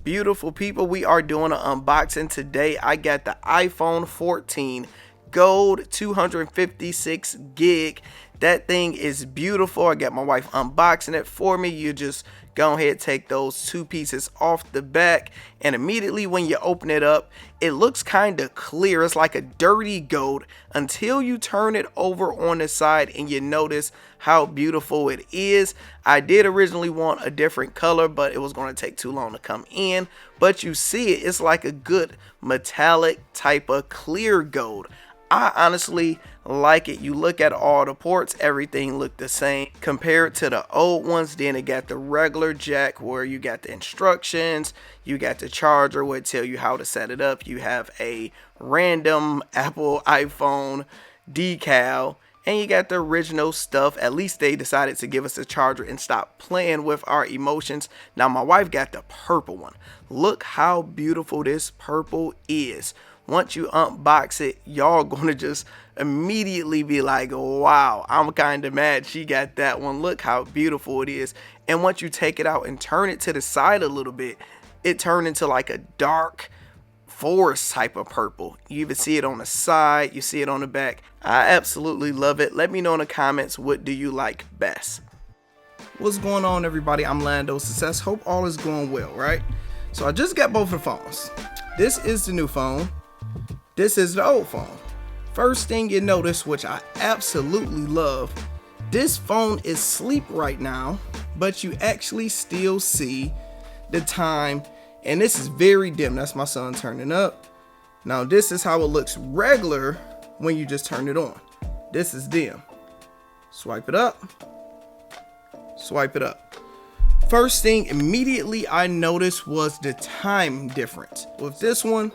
beautiful people? We are doing an unboxing today. I got the iPhone 14 gold 256 gig. That thing is beautiful. I got my wife unboxing it for me. You just go ahead, take those two pieces off the back, and immediately when you open it up, it looks kind of clear. It's like a dirty gold until you turn it over on the side and you notice how beautiful it is. I did originally want a different color, but it was going to take too long to come in. But you see it, it's like a good metallic type of clear gold. I honestly like it. You look at all the ports, everything looked the same compared to the old ones. Then it got the regular jack where you got the instructions, you got the charger where it tell you how to set it up, you have a random Apple iPhone decal, and you got the original stuff. At least they decided to give us a charger and stop playing with our emotions. Now my wife got the purple one. Look how beautiful this purple is. Once you unbox it, y'all gonna just immediately be like, wow, I'm kind of mad she got that one. Look how beautiful it is. And once you take it out and turn it to the side a little bit, it turned into like a dark forest type of purple. You even see it on the side, you see it on the back. I absolutely love it. Let me know in the comments, what do you like best? What's going on, everybody? I'm Lando Success. Hope all is going well, right? So I just got both of the phones. This is the new phone. This is the old phone. First thing you notice, which I absolutely love, this phone is asleep right now, but you actually still see the time, and this is very dim. That's my son turning up. Now this is how it looks regular when you just turn it on. This is dim. Swipe it up. Swipe it up. First thing immediately I noticed was the time difference. With this one,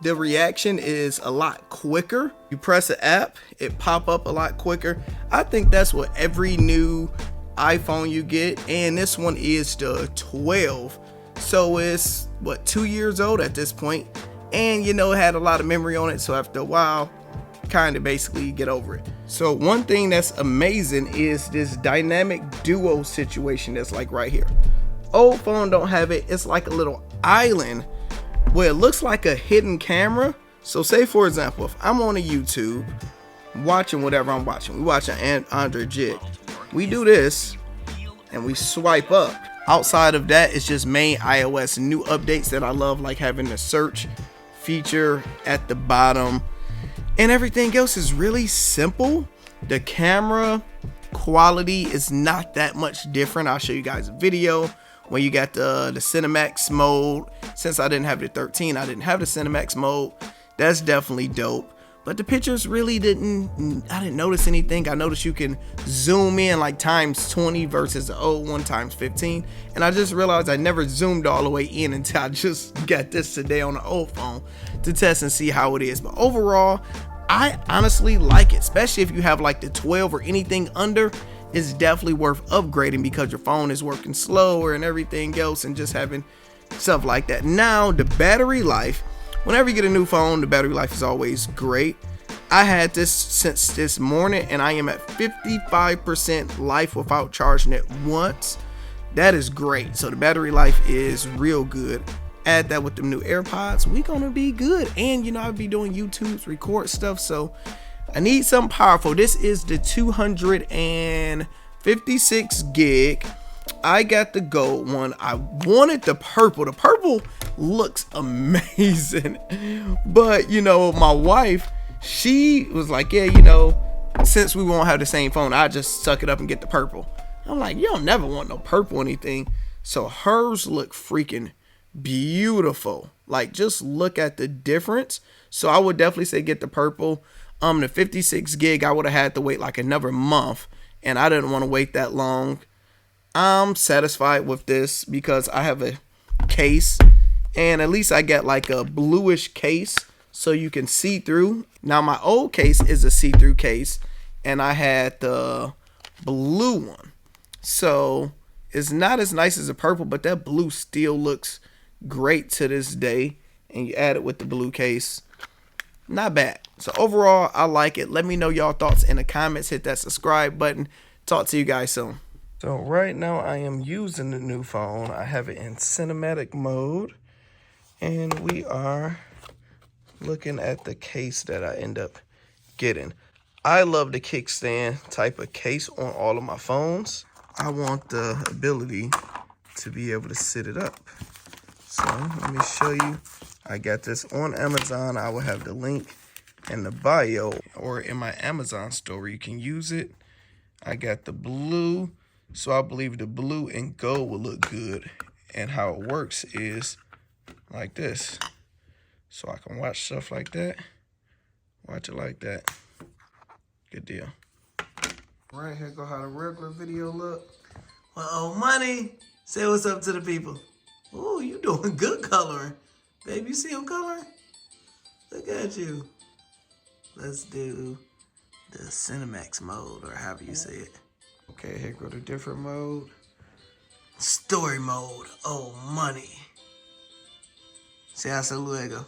the reaction is a lot quicker. You press an app, it pop up a lot quicker. I think that's what every new iPhone you get, and this one is the 12. So it's, what, 2 years old at this point, and you know, it had a lot of memory on it, so after a while, kind of basically get over it. So one thing that's amazing is this dynamic duo situation that's like right here. Old phone don't have it. It's like a little island where it looks like a hidden camera. So say for example, if I'm on a YouTube watching whatever I'm watching, we watching Andre Jig, we do this and we swipe up. Outside of that, it's just main iOS new updates that I love, like having the search feature at the bottom, and everything else is really simple. The camera quality is not that much different. I'll show you guys a video when you got the Cinemax mode. Since I didn't have the 13, I didn't have the Cinemax mode. That's definitely dope. But the pictures really I didn't notice anything. I noticed you can zoom in like times 20 versus the old one times 15. And I just realized I never zoomed all the way in until I just got this today on the old phone to test and see how it is. But overall, I honestly like it, especially if you have like the 12 or anything under. It's definitely worth upgrading because your phone is working slower and everything else, and just having stuff like that. Now the battery life, whenever you get a new phone, the battery life is always great. I had this since this morning and I am at 55% life without charging it once. That is great. So the battery life is real good. Add that with the new AirPods, we gonna be good. And you know, I'll be doing YouTube's record stuff, so I need something powerful. This is the 256 gig. I got the gold one. I wanted the purple. The purple looks amazing. But you know, my wife, she was like, yeah, you know, since we won't have the same phone, I just suck it up and get the purple. I'm like, you don't never want no purple anything. So hers look freaking beautiful. Like, just look at the difference. So I would definitely say get the purple. The 56 gig, I would have had to wait like another month, and I didn't want to wait that long. I'm satisfied with this because I have a case, and at least I got like a bluish case so you can see through. Now my old case is a see-through case, and I had the blue one, so it's not as nice as the purple, but that blue still looks great to this day. And you add it with the blue case, not bad. So overall, I like it. Let me know y'all thoughts in the comments. Hit that subscribe button. Talk to you guys soon. So right now I am using the new phone. I have it in cinematic mode. And we are looking at the case that I end up getting. I love the kickstand type of case on all of my phones. I want the ability to be able to sit it up. So let me show you. I got this on Amazon. I will have the link in the bio or in my Amazon store. You can use it. I got the blue. So I believe the blue and gold will look good. And how it works is like this. So I can watch stuff like that. Watch it like that. Good deal. Right, here go how the regular video look. Uh-oh, Money. Say what's up to the people. Ooh, you doing good coloring. Baby, you see him coloring? Look at you. Let's do the Cinemax mode, or however you say it. Okay, here go to different mode. Story mode. Oh, Money. See how's luego.